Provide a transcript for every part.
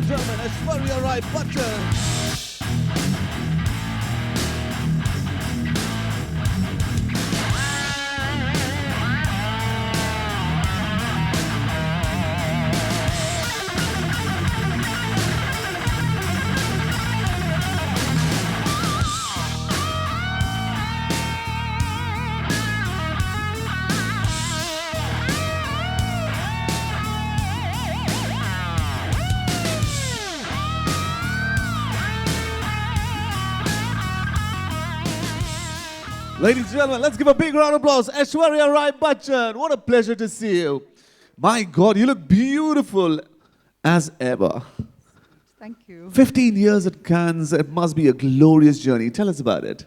and gentlemen, Aishwarya Rai Bachchan. Ladies and gentlemen, let's give a big round of applause. Aishwarya Rai Bachchan, what a pleasure to see you. My God, you look beautiful as ever. Thank you. 15 years at Cannes, it must be a glorious journey. Tell us about it.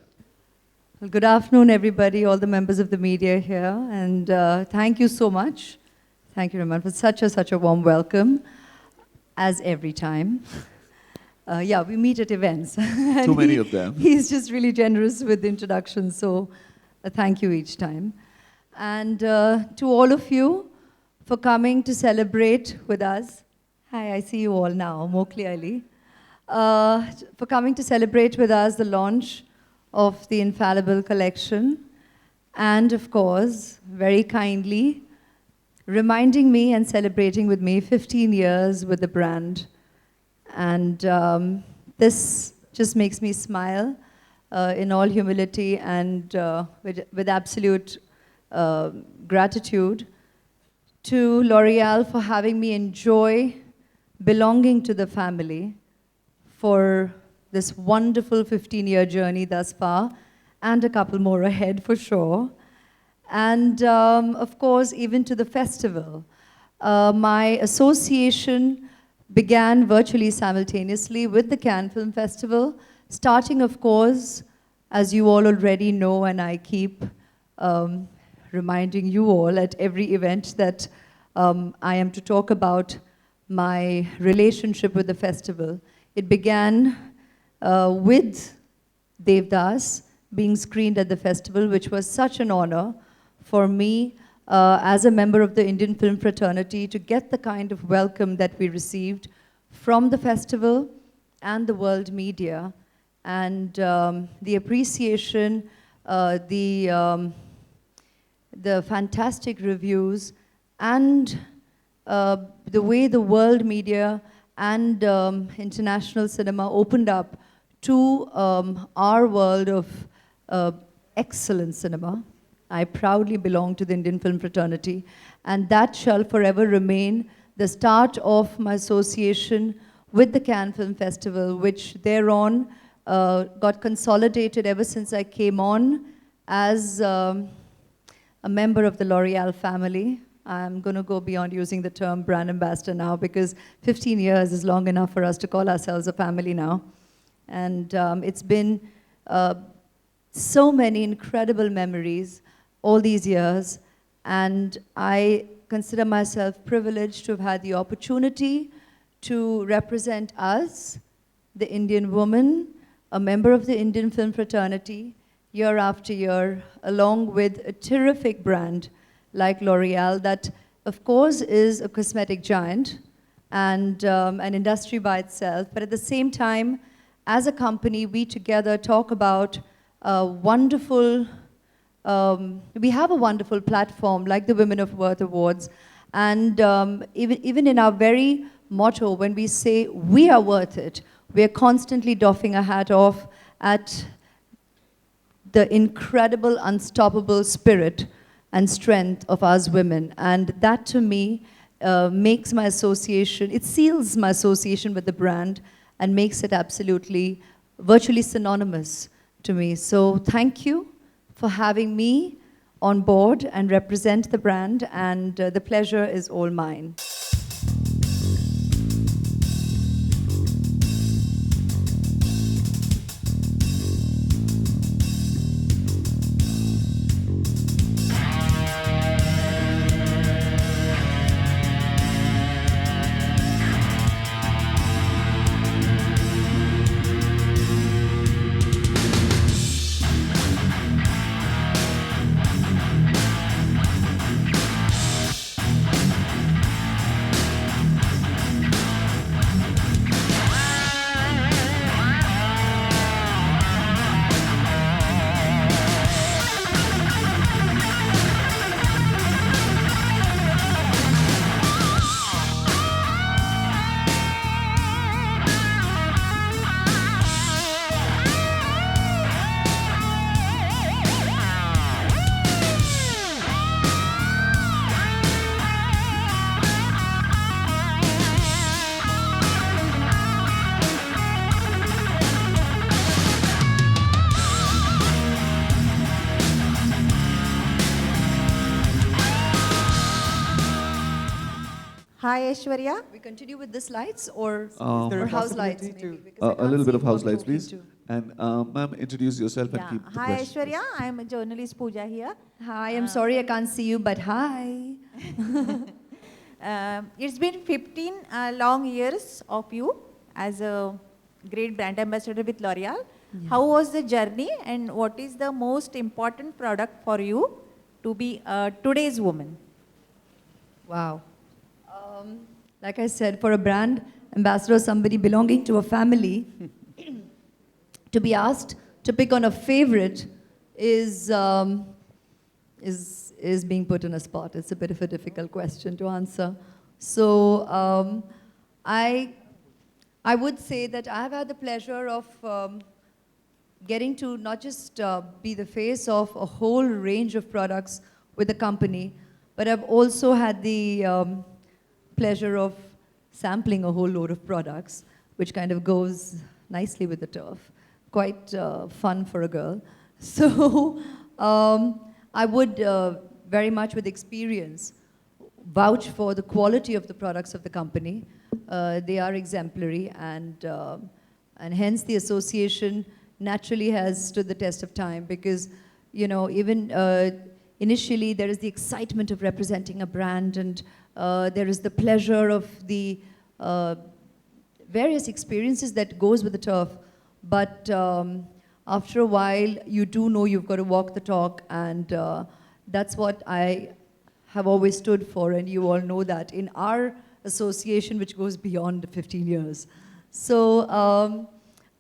Well, good afternoon, everybody, all the members of the media here, and thank you so much. Thank you, Raman, for such a warm welcome, as every time. Yeah, we meet at events. Too many of them. He's just really generous with the introduction, so thank you each time. And to all of you for coming to celebrate with us. Hi, I see you all now, more clearly. For coming to celebrate with us the launch of the Infallible collection. And of course, very kindly, reminding me and celebrating with me 15 years with the brand. And this just makes me smile in all humility and with absolute gratitude to L'Oreal for having me enjoy belonging to the family for this wonderful 15-year journey thus far, and a couple more ahead for sure. And of course, even to the festival. My association began virtually simultaneously with the Cannes Film Festival, starting, of course, as you all already know, and I keep reminding you all at every event that I am to talk about my relationship with the festival. It began with Devdas being screened at the festival, which was such an honor for me as a member of the Indian film fraternity to get the kind of welcome that we received from the festival and the world media, and the appreciation, the fantastic reviews, and the way the world media and international cinema opened up to our world of excellent cinema. I proudly belong to the Indian film fraternity, and that shall forever remain the start of my association with the Cannes Film Festival, which thereon got consolidated ever since I came on as a member of the L'Oreal family. I'm going to go beyond using the term brand ambassador now, because 15 years is long enough for us to call ourselves a family now. And it's been so many incredible memories all these years, and I consider myself privileged to have had the opportunity to represent us, the Indian woman, a member of the Indian film fraternity, year after year, along with a terrific brand like L'Oreal that, of course, is a cosmetic giant and an industry by itself, but at the same time, as a company, we together talk about wonderful we have a wonderful platform like the Women of Worth Awards, and even in our very motto, when we say we are worth it, we are constantly doffing a hat off at the incredible, unstoppable spirit and strength of us women. And that to me makes my association, it seals my association with the brand and makes it absolutely, virtually synonymous to me. So thank you for having me on board and represent the brand, and the pleasure is all mine. Hi, Aishwarya. We continue with the slides or, Um, there or a house lights possibility maybe? to- Because I a can't little bit see of who house I'm lights, talking please. to. And ma'am, introduce yourself and Yeah. keep the Hi, questions. Aishwarya. I am a journalist Pooja here. Hi, I'm sorry I can't see you, but hi. It's been 15 long years of you as a great brand ambassador with L'Oreal. How was the journey and what is the most important product for you to be today's woman? Wow. Like I said, for a brand ambassador, somebody belonging to a family, to be asked to pick on a favorite is, is being put in a spot. It's a bit of a difficult question to answer. So I would say that I've had the pleasure of getting to not just be the face of a whole range of products with the company, but I've also had the pleasure of sampling a whole load of products, which kind of goes nicely with the turf. Quite fun for a girl. So I would very much with experience vouch for the quality of the products of the company. They are exemplary and hence the association naturally has stood the test of time because, you know, even initially there is the excitement of representing a brand and there is the pleasure of the various experiences that goes with the turf. But after a while, you do know you've got to walk the talk and that's what I have always stood for, and you all know that in our association, which goes beyond 15 years. So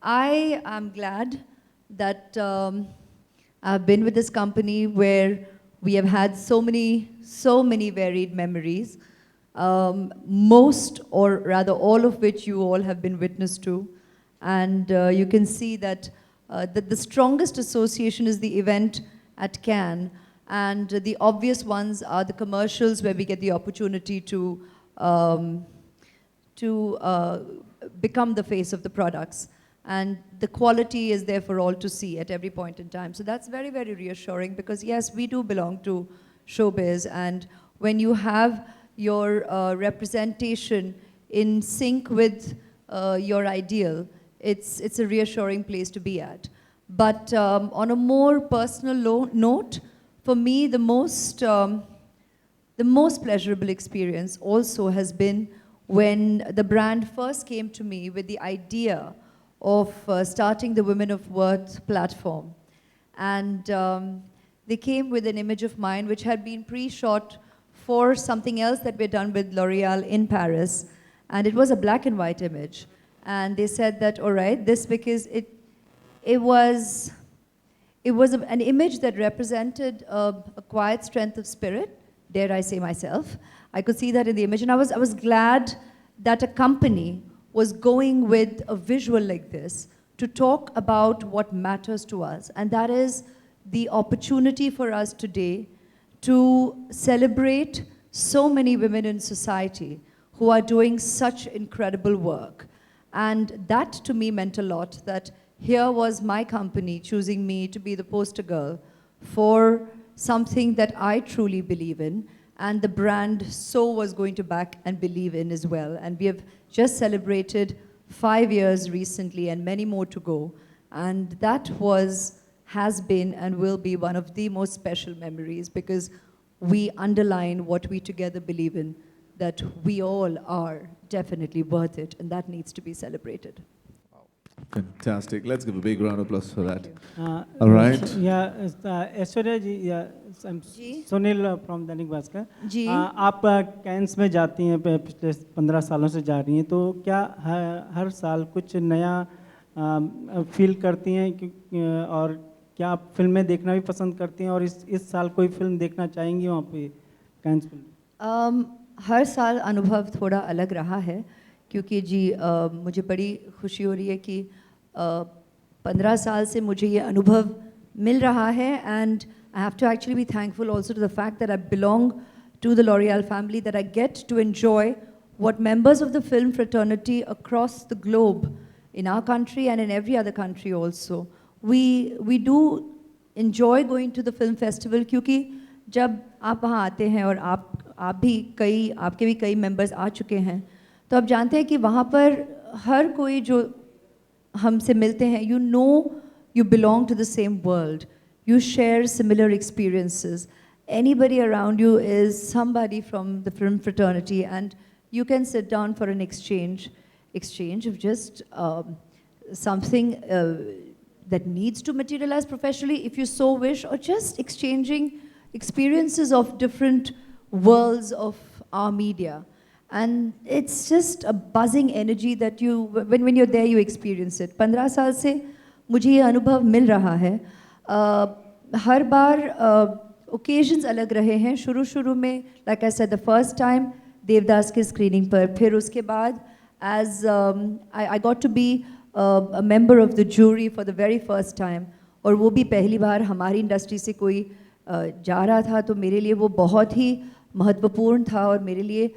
I am glad that I've been with this company where we have had so many varied memories, most or rather all of which you all have been witness to. And you can see that, the strongest association is the event at Cannes. And the obvious ones are the commercials where we get the opportunity to become the face of the products. And the quality is there for all to see at every point in time. So that's very, very reassuring because yes, we do belong to showbiz. And when you have your representation in sync with your ideal, it's a reassuring place to be at. But on a more personal note, for me, the most pleasurable experience also has been when the brand first came to me with the idea of starting the Women of Worth platform. And they came with an image of mine which had been pre-shot for something else that we'd done with L'Oreal in Paris. And it was a black and white image. And they said that, all right, this because it was an image that represented a quiet strength of spirit, dare I say myself. I could see that in the image, and I was glad that a company was going with a visual like this to talk about what matters to us, and that is the opportunity for us today to celebrate so many women in society who are doing such incredible work. And that to me meant a lot, that here was my company choosing me to be the poster girl for something that I truly believe in, and the brand so was going to back and believe in as well. And we have just celebrated 5 years recently and many more to go. And that has been and will be one of the most special memories because we underline what we together believe in, that we all are definitely worth it, and that needs to be celebrated. Fantastic. Let's give a big round of applause for that. All right. Yeah, Aishwarya ji, yeah, I'm ji. Sunil from Dainik Bhaskar. जी। आप cans में जाती हैं, पिछले 15 सालों से जा रही हैं, तो क्या हर साल कुछ नया फील करती हैं और क्या आप फिल्में देखना भी पसंद करती हैं और इस साल कोई फिल्म देखना चाहेंगी वहाँ पे कैंस फिल्म? हर साल अनुभव थोड़ा अलग रहा है क्योंकि जी मुझे बड़ी खुशी हो रही है कि 15 साल से मुझे ये अनुभव मिल रहा है and I have to actually be thankful also to the fact that I belong to the L'Oreal family, that I get to enjoy what members of the film fraternity across the globe in our country and in every other country also. We do enjoy going to the film festival क्योंकि जब आप वहाँ आते हैं और आप आप भी कई आपके भी कई मेंबर्स आ चुके हैं, तो आप जानते हैं कि वहाँ पर हर कोई जो हमसे मिलते हैं, you know you belong to the same world. You share similar experiences. Anybody around you is somebody from the film fraternity, and you can sit down for an exchange of just something that needs to materialize professionally, if you so wish, or just exchanging experiences of different worlds of our media. And it's just a buzzing energy that you, when you're there, you experience it. 15 साल से मुझे ये अनुभव मिल रहा है. हर बार occasions अलग रहे हैं. शुरू में, like I said, the first time Devdas के screening पर, फिर उसके बाद as I got to be a member of the jury for the very first time, और वो भी पहली बार हमारी इंडस्ट्री से कोई जा रहा था, तो मेरे लिए वो बहुत ही महत्वपूर्ण था और मेरे लिए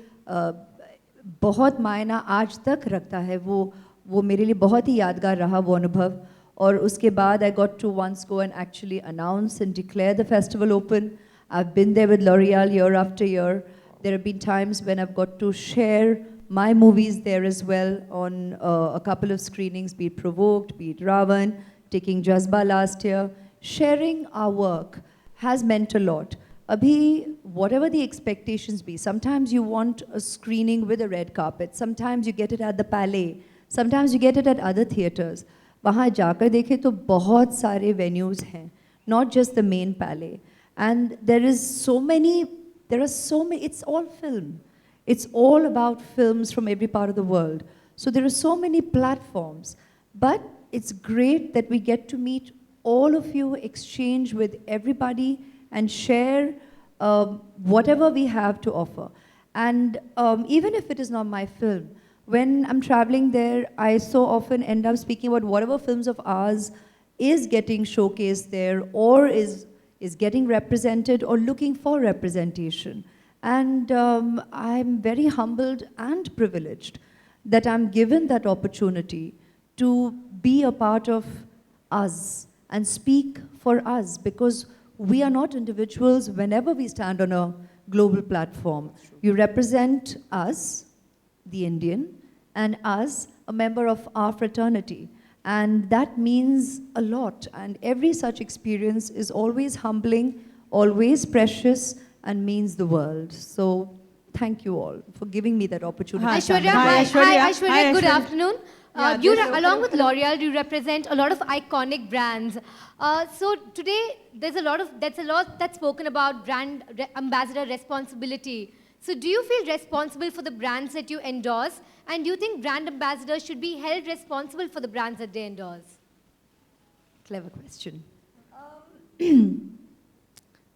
बहुत मायना आज तक रखता है. वो मेरे लिए बहुत ही यादगार रहा वो अनुभव. और उसके बाद I got to once go and actually announce and declare the festival open. I've been there with L'Oreal year after year. There have been times when I've got to share my movies there as well on a couple of screenings, be it Provoked, be it Ravan, taking Jazba last year. Sharing our work has meant a lot. Abhi, whatever the expectations be, sometimes you want a screening with a red carpet, sometimes you get it at the Palais, sometimes you get it at other theatres. वहाँ जाकर देखें तो बहुत सारे venues हैं, not just the main Palais. And there are so many, it's all film. It's all about films from every part of the world. So there are so many platforms. But it's great that we get to meet all of you, exchange with everybody, and share whatever we have to offer. And even if it is not my film, when I'm traveling there, I so often end up speaking about whatever films of ours is getting showcased there, or is getting represented or looking for representation. And I'm very humbled and privileged that I'm given that opportunity to be a part of us and speak for us, because we are not individuals whenever we stand on a global platform. You represent us, the Indian, and us, a member of our fraternity. And that means a lot. And every such experience is always humbling, always precious, and means the world. So thank you all for giving me that opportunity. Aishwarya, Hi, Aishwarya. hi, Aishwarya, Hi, good Aishwarya. afternoon. Along with L'Oreal, you represent a lot of iconic brands. So today, there's a lot that's spoken about brand ambassador responsibility. So do you feel responsible for the brands that you endorse? And do you think brand ambassadors should be held responsible for the brands that they endorse? Clever question.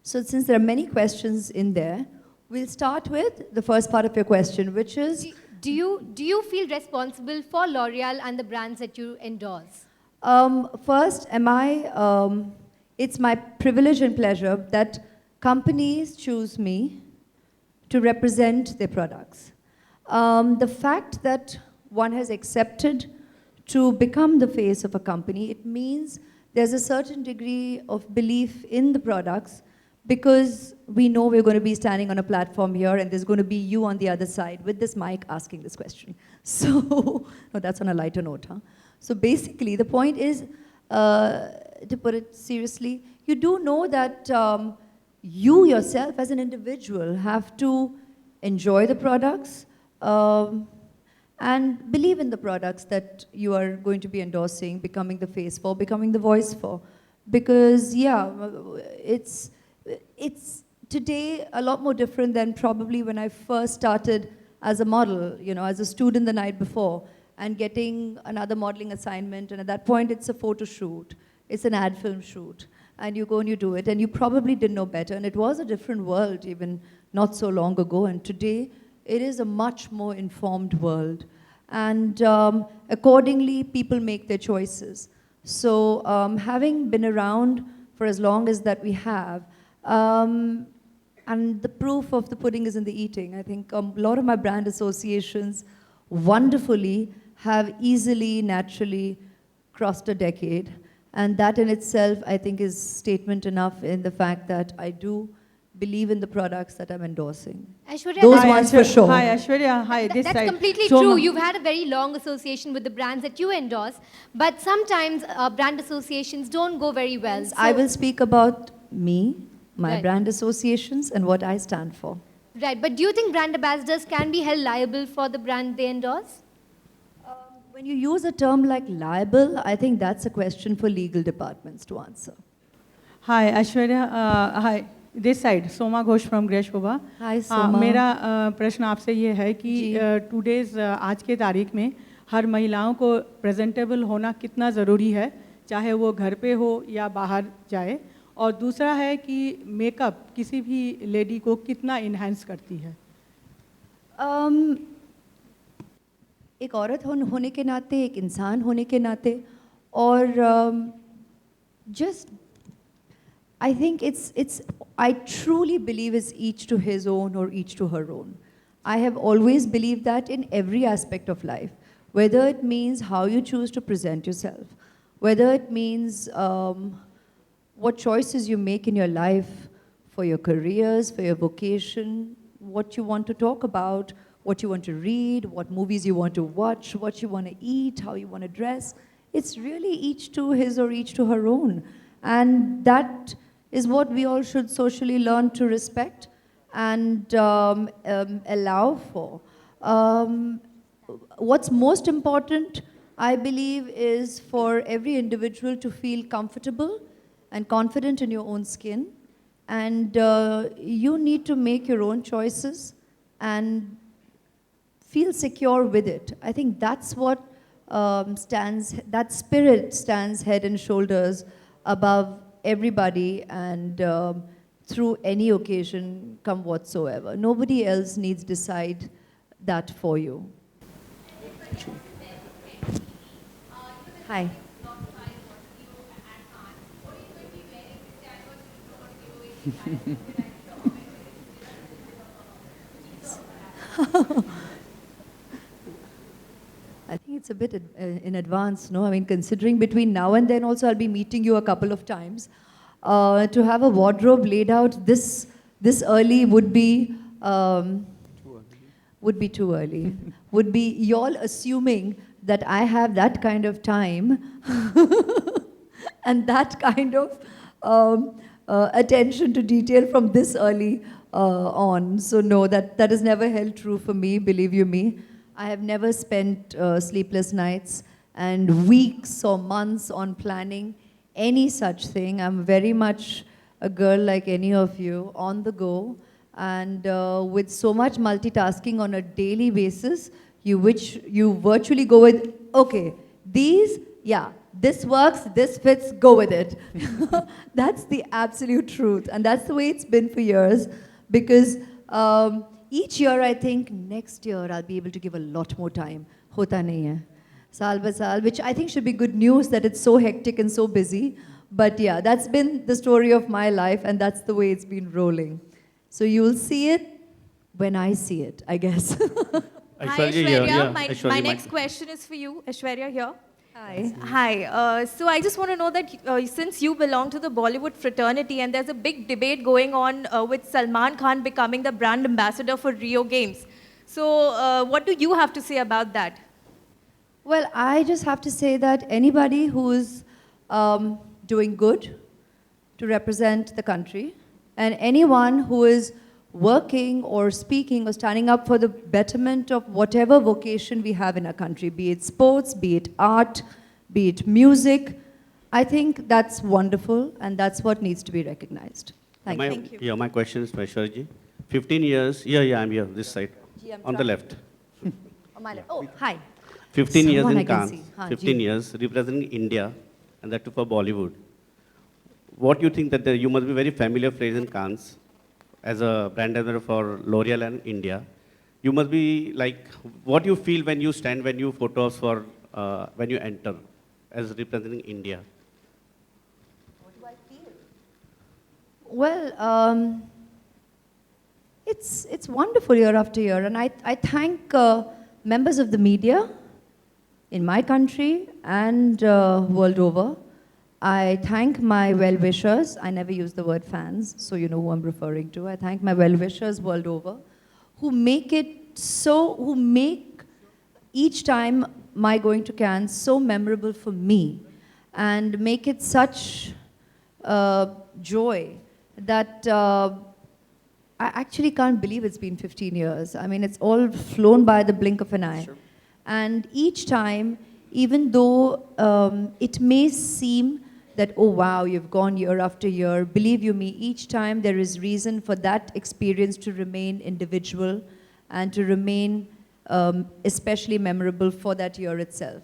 So since there are many questions in there, we'll start with the first part of your question, which is... Do you feel responsible for L'Oreal and the brands that you endorse? First, it's my privilege and pleasure that companies choose me to represent their products. The fact that one has accepted to become the face of a company, it means there's a certain degree of belief in the products, because we know we're going to be standing on a platform here and there's going to be you on the other side with this mic asking this question. So, no, that's on a lighter note, huh? So basically, the point is, to put it seriously, you do know that you yourself as an individual have to enjoy the products and believe in the products that you are going to be endorsing, becoming the face for, becoming the voice for. Because, yeah, it's today a lot more different than probably when I first started as a model, you know, as a student the night before, and getting another modeling assignment. And at that point, it's a photo shoot. It's an ad film shoot. And you go and you do it. And you probably didn't know better. And it was a different world even not so long ago. And today, it is a much more informed world. And accordingly, people make their choices. So having been around for as long as that we have, and the proof of the pudding is in the eating. I think a lot of my brand associations wonderfully have easily, naturally crossed a decade. And that in itself, I think, is statement enough in the fact that I do believe in the products that I'm endorsing. Aishwarya, Those that- ones for sure. Hi, Aishwarya. Hi, this that's side. completely So true. ma- You've had a very long association with the brands that you endorse, but sometimes brand associations don't go very well. I will speak about me, my Right. brand associations, and what I stand for. Right, but do you think brand ambassadors can be held liable for the brand they endorse? When you use a term like liable, I think that's a question for legal departments to answer. Hi, Aishwarya. Hi, this side. Soma Ghosh from Gresh Shobha. Hi, Soma. मेरा प्रश्न आपसे ये है कि जी। Today's आज के तारीख में हर महिलाओं को प्रेजेंटेबल होना कितना ज़रूरी है, चाहे वो घर पे हो या बाहर जाए, और दूसरा है कि मेकअप किसी भी लेडी को कितना इन्हांस करती है. एक औरत होने के नाते, एक इंसान होने के नाते, और just I think I truly believe it's each to his own or each to her own. I have always believed that in every aspect of life, whether it means how you choose to present yourself, whether it means what choices you make in your life for your careers, for your vocation, what you want to talk about, what you want to read, what movies you want to watch, what you want to eat, how you want to dress. It's really each to his or each to her own. And that is what we all should socially learn to respect and allow for. What's most important, I believe, is for every individual to feel comfortable and confident in your own skin. And you need to make your own choices and feel secure with it. I think that's what that spirit stands head and shoulders above everybody and through any occasion come whatsoever. Nobody else needs decide that for you. Hi. I think it's a bit in advance, no? I mean, considering between now and then also I'll be meeting you a couple of times. To have a wardrobe laid out this early would be too early. Would be y'all assuming that I have that kind of time and that kind of attention to detail from this early on. So no, that has never held true for me, believe you me. I have never spent sleepless nights and weeks or months on planning any such thing. I'm very much a girl like any of you, on the go, and with so much multitasking on a daily basis, you virtually go with, okay, this works, this fits, go with it. That's the absolute truth, and that's the way it's been for years, because each year I think next year I'll be able to give a lot more time. Hota nahi hai. Saal ba saal, which I think should be good news that it's so hectic and so busy. But yeah, that's been the story of my life, and that's the way it's been rolling. So you'll see it when I see it, I guess. Hi, Aishwarya. My next question is for you, Aishwarya here. Hi. Hi. So I just want to know that since you belong to the Bollywood fraternity and there's a big debate going on with Salman Khan becoming the brand ambassador for Rio Games. So what do you have to say about that? Well, I just have to say that anybody who's doing good to represent the country, and anyone who is working or speaking or standing up for the betterment of whatever vocation we have in our country, be it sports, be it art, be it music, I think that's wonderful, and that's what needs to be recognized. Thank you. Yeah, my question is for Aishwarya ji. 15 years, I'm here, this side, on the left. On my left. Oh, hi. 15 years Someone I in can Cannes, see. Haan, 15 ji. years representing India, and that too for Bollywood. What do you think that you must be very familiar phrase in Cannes as a brand ambassador for L'Oreal and India? You must be like, what you feel when you stand, when you photos for, when you enter as representing India? What do I feel? Well, it's wonderful year after year, and I thank members of the media in my country and world over I thank my well-wishers. I never use the word fans, so you know who I'm referring to. I thank my well-wishers world over who make each time my going to Cannes so memorable for me and make it such joy that I actually can't believe it's been 15 years. I mean, it's all flown by the blink of an eye. Sure. And each time, even though it may seem that, oh wow, you've gone year after year, believe you me, each time there is reason for that experience to remain individual and to remain especially memorable for that year itself.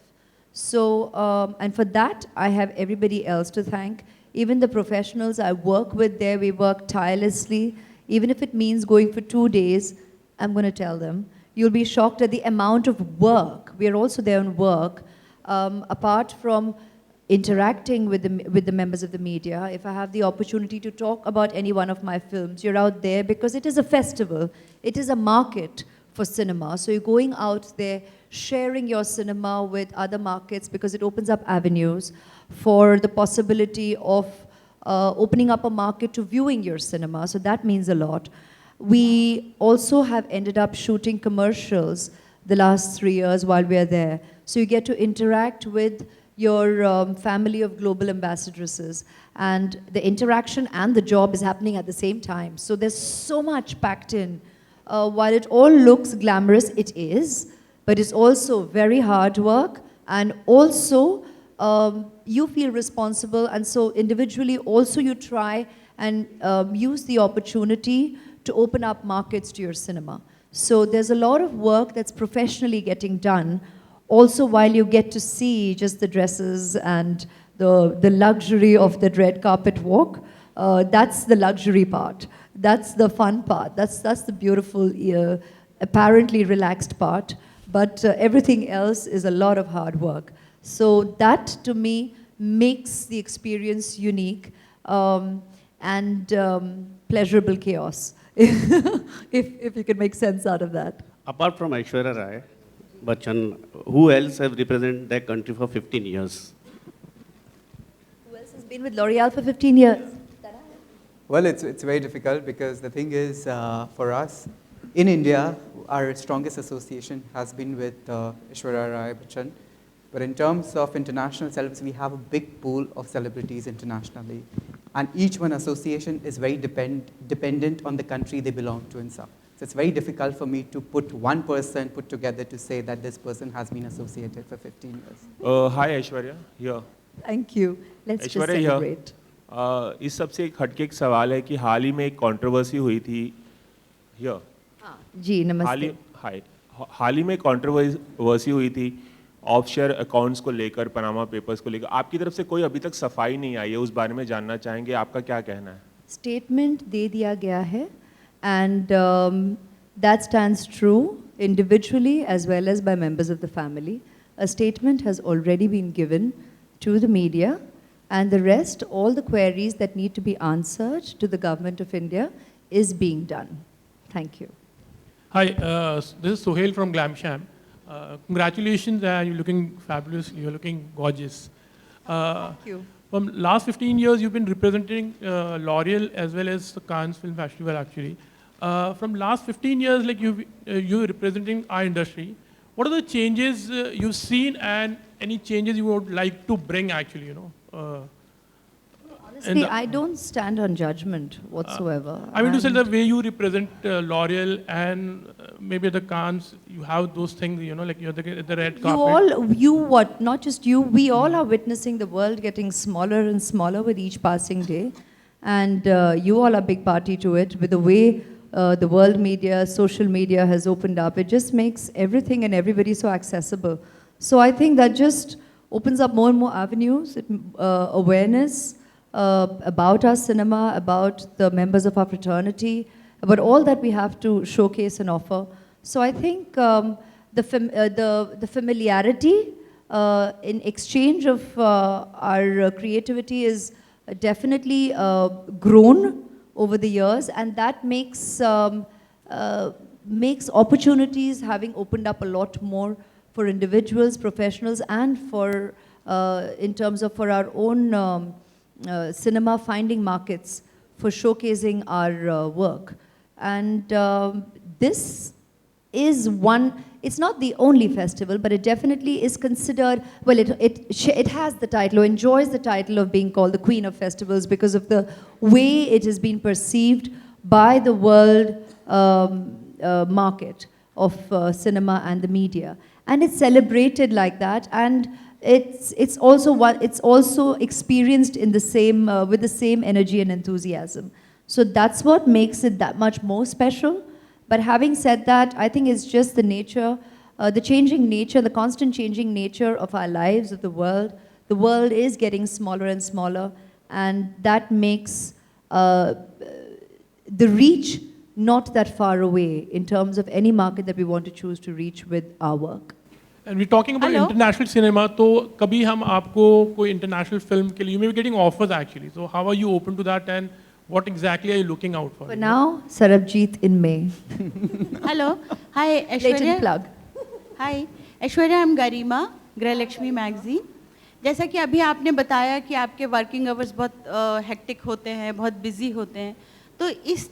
So, and for that, I have everybody else to thank. Even the professionals I work with there, we work tirelessly. Even if it means going for 2 days, I'm going to tell them. You'll be shocked at the amount of work. We are also there on work. Apart from interacting with the members of the media, if I have the opportunity to talk about any one of my films, you're out there because it is a festival. It is a market for cinema. So you're going out there, sharing your cinema with other markets because it opens up avenues for the possibility of opening up a market to viewing your cinema. So that means a lot. We also have ended up shooting commercials the last 3 years while we are there. So you get to interact with your family of global ambassadresses. And the interaction and the job is happening at the same time. So there's so much packed in. While it all looks glamorous, it is. But it's also very hard work. And also, you feel responsible. And so individually, also you try and use the opportunity to open up markets to your cinema. So there's a lot of work that's professionally getting done. Also, while you get to see just the dresses and the luxury of the red carpet walk, that's the luxury part. That's the fun part. That's the beautiful, apparently relaxed part. But everything else is a lot of hard work. So that, to me, makes the experience unique and pleasurable chaos, if you can make sense out of that. Apart from Aishwarya Rai, Bachchan, who else have represented their country for 15 years? Who else has been with L'Oreal for 15 years? Well, it's very difficult because the thing is, for us, in India, our strongest association has been with Aishwarya Rai Bachchan. But in terms of international celebs, we have a big pool of celebrities internationally. And each one association is very dependent on the country they belong to and stuff. So it's very difficult for me to put one person put together to say that this person has been associated for 15 years. Hi Aishwarya, here. Thank you. Let's just Aishwarya celebrate. इस सबसे एक हटके एक सवाल है कि हाल ही में एक कंट्रोवर्सी हुई थी here. जी नमस्ते. हाल ही में कंट्रोवर्सी हुई थी ऑफशोर अकाउंट्स को लेकर, पनामा पेपर्स को लेकर. आपकी तरफ से कोई अभी तक सफाई नहीं आई है, उस बारे में जानना चाहेंगे, आपका क्या कहना है? स्टेटमेंट दे दिया गया है and that stands true individually as well as by members of the family. A statement has already been given to the media, and the rest, all the queries that need to be answered to the government of India is being done. Thank you. Hi, this is Sohail from Glamsham. Congratulations, you're looking fabulous, you're looking gorgeous. Thank you. From last 15 years, you've been representing L'Oreal as well as the Cannes Film Festival, actually. From last 15 years, like you're representing our industry, what are the changes you've seen and any changes you would like to bring, actually, you know? Honestly, I don't stand on judgment whatsoever. I mean to say the way you represent L'Oreal and maybe the Cannes, you have those things, you know, like you're the red carpet. Not just you, we all are witnessing the world getting smaller and smaller with each passing day. And you all are a big party to it. With the way the world media, social media has opened up, it just makes everything and everybody so accessible. So I think that just opens up more and more avenues, awareness, about our cinema, about the members of our fraternity, about all that we have to showcase and offer. So I think the familiarity in exchange of our creativity is definitely grown over the years, and that makes opportunities having opened up a lot more for individuals, professionals, and for in terms of for our own cinema finding markets for showcasing our work. And this is one, it's not the only festival, but it definitely is considered, well, it has the title, or enjoys the title of being called the Queen of Festivals because of the way it has been perceived by the world market of cinema and the media. And it's celebrated like that, and it's also experienced in the same, with the same energy and enthusiasm. So that's what makes it that much more special. But having said that, I think it's just the nature, the changing nature, the constant changing nature of our lives, of the world. The world is getting smaller and smaller, and that makes the reach not that far away in terms of any market that we want to choose to reach with our work. And we're talking about international cinema, तो कभी हम आपको कोई international film के लिए, you may be getting offers actually. So how are you open to that, and what exactly are you looking out for? For now, Sarabjit in May. Hello. Hi, Aishwarya. Latent plug. Hi, Aishwarya, I'm Garima, Grihalakshmi magazine. जैसा कि अभी आपने बताया कि आपके working hours बहुत hectic होते हैं, बहुत बिजी होते हैं, तो इस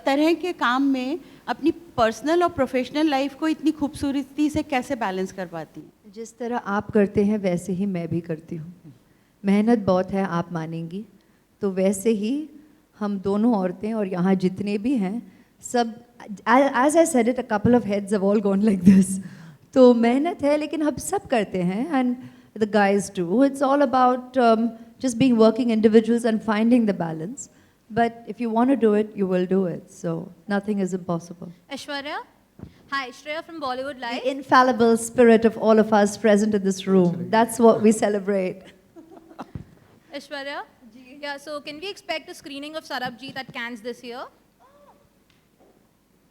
तरह के काम में अपनी पर्सनल और प्रोफेशनल लाइफ को इतनी खूबसूरती से कैसे बैलेंस कर पाती हैं? जिस तरह आप करते हैं वैसे ही मैं भी करती हूँ. मेहनत बहुत है, आप मानेंगी. तो वैसे ही हम दोनों औरतें और यहाँ जितने भी हैं सब, as I said it, a couple of heads have all gone like this. तो मेहनत है लेकिन हम सब करते हैं, and the guys do. It's all about just being working individuals and finding the balance. But if you want to do it, you will do it. So nothing is impossible. Aishwarya? Hi, Shreya from Bollywood Live. The infallible spirit of all of us present in this room. That's what we celebrate. Aishwarya? Yeah, so can we expect a screening of Sarabjit at Cannes this year?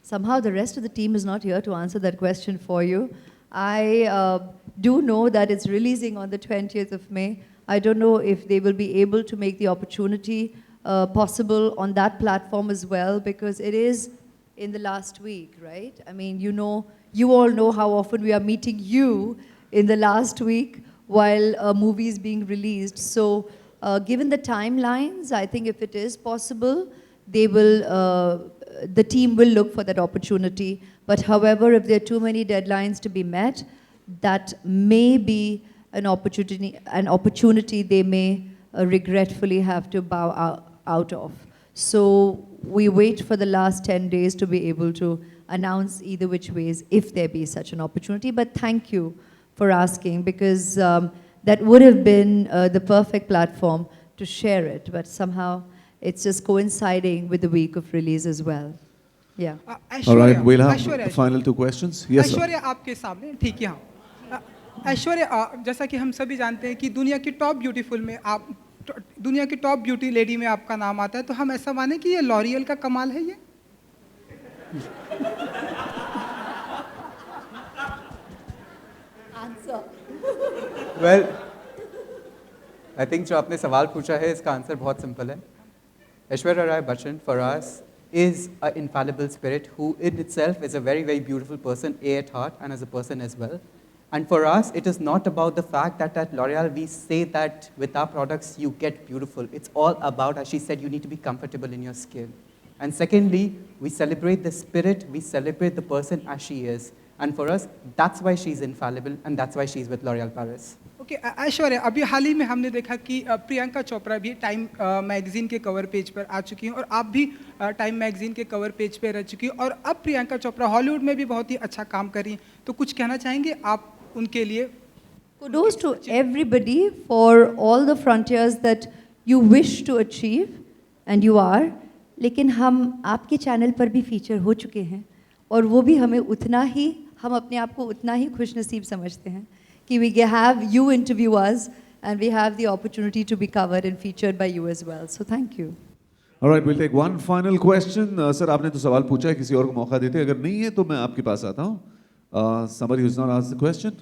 Somehow the rest of the team is not here to answer that question for you. I do know that it's releasing on the 20th of May. I don't know if they will be able to make the opportunity possible on that platform as well, because it is in the last week, right? I mean, you know, you all know how often we are meeting you in the last week while a movie is being released. So given the timelines, I think if it is possible, they will, the team will look for that opportunity. But however, if there are too many deadlines to be met, that may be an opportunity they may regretfully have to bow out of. So we wait for the last 10 days to be able to announce either which ways if there be such an opportunity. But thank you for asking, because that would have been the perfect platform to share it. But somehow it's just coinciding with the week of release as well. Yeah. All right, we'll have the final two questions. Yes, sir. Aishwarya आपके सामने, ठीक है. ऐश्वर्या, जैसा कि हम सभी जानते हैं कि दुनिया की टॉप ब्यूटीफुल में आप, दुनिया की टॉप ब्यूटी लेडी में आपका नाम आता है, तो हम ऐसा माने कि ये लॉरियल का कमाल है ये? Answer. Well, I think जो आपने सवाल पूछा है इसका आंसर बहुत सिंपल है. Aishwarya Rai Bachchan for us is an infallible spirit who in itself is a very, very beautiful person, A at heart and as a person as well. And for us, it is not about the fact that at L'Oreal we say that with our products you get beautiful. It's all about, as she said, you need to be comfortable in your skin. And secondly, we celebrate the spirit, we celebrate the person as she is. And for us, that's why she's infallible and that's why she's with L'Oreal Paris. Okay Aishwarya, अभी हाल ही में हमने देखा कि प्रियंका चोपड़ा भी time magazine के cover page पर आ चुकी हैं और आप भी टाइम मैगजीन के कवर पेज पर रह चुकी हैं, और अब प्रियंका चोपड़ा हॉलीवुड में भी बहुत ही अच्छा काम कर रही हैं, तो कुछ कहना चाहेंगे आप उनके लिए? Kudos to everybody for all the frontiers that you wish to achieve, and you are. लेकिन हम आपके चैनल पर भी फीचर हो चुके हैं, और वो भी हमें उतना ही, हम अपने आप को उतना ही खुशनसीब समझते हैं कि we have you interview us and we have the opportunity to be covered and featured by you as well. So thank you. All right, we'll take one final question. Sir, आपने तो सवाल पूछा है, किसी और को मौका देते हैं. अगर नहीं है तो मैं आपके पास आता हूँ. Somebody who's not asked the question.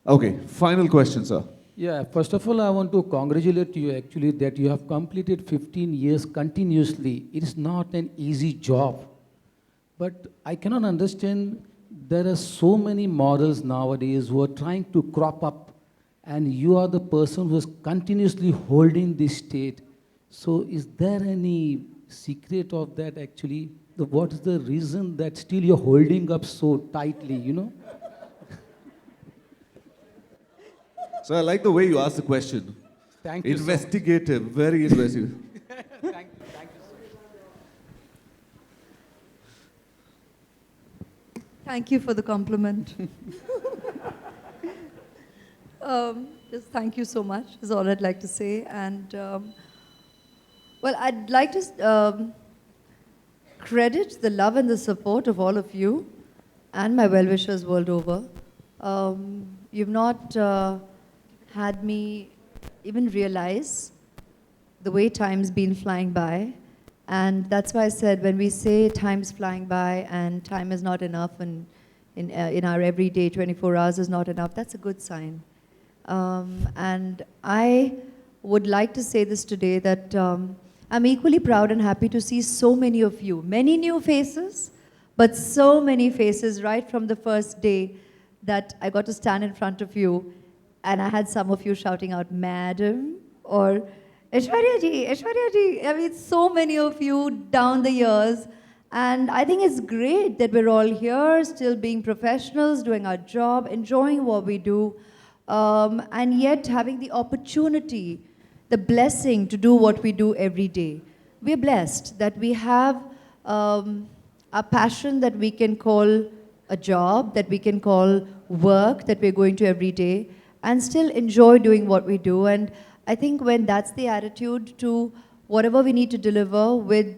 Okay, final question, sir. Yeah, first of all, I want to congratulate you actually that you have completed 15 years continuously. It is not an easy job. But I cannot understand there are so many models nowadays who are trying to crop up, and you are the person who is continuously holding this state. So is there any secret of that actually? What is the reason that still you're holding up so tightly, you know? So I like the way you asked the question. Thank you so much. Investigative, very investigative. Thank you so much. Thank you for the compliment. Just thank you so much is all I'd like to say. And well, I'd like to credit the love and the support of all of you and my well-wishers world over. You've not had me even realize the way time's been flying by. And that's why I said when we say time's flying by and time is not enough and in our everyday 24 hours is not enough, that's a good sign. And I would like to say this today that I'm equally proud and happy to see so many of you, many new faces, but so many faces right from the first day that I got to stand in front of you and I had some of you shouting out, "Madam," or "Aishwarya ji, Aishwarya ji." I mean, so many of you down the years. And I think it's great that we're all here, still being professionals, doing our job, enjoying what we do, and yet having the opportunity, the blessing to do what we do every day. We're blessed that we have a passion that we can call a job, that we can call work, that we're going to every day, and still enjoy doing what we do. And I think when that's the attitude to whatever we need to deliver with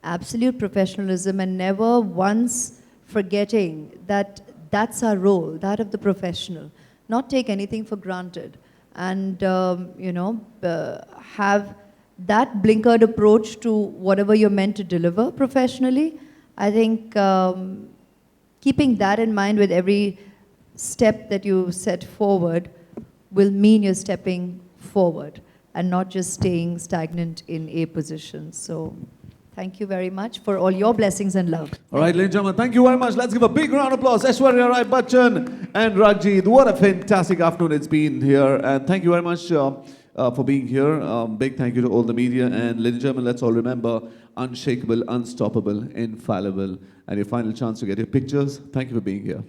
absolute professionalism and never once forgetting that that's our role, that of the professional, not take anything for granted, and have that blinkered approach to whatever you're meant to deliver professionally. I think keeping that in mind with every step that you set forward will mean you're stepping forward and not just staying stagnant in a position. So thank you very much for all your blessings and love. All right, ladies and gentlemen, thank you very much. Let's give a big round of applause. Aishwarya Rai Bachchan and Rajit. What a fantastic afternoon it's been here. And thank you very much for being here. Big thank you to all the media. And ladies and gentlemen, let's all remember, unshakable, unstoppable, infallible. And your final chance to get your pictures. Thank you for being here.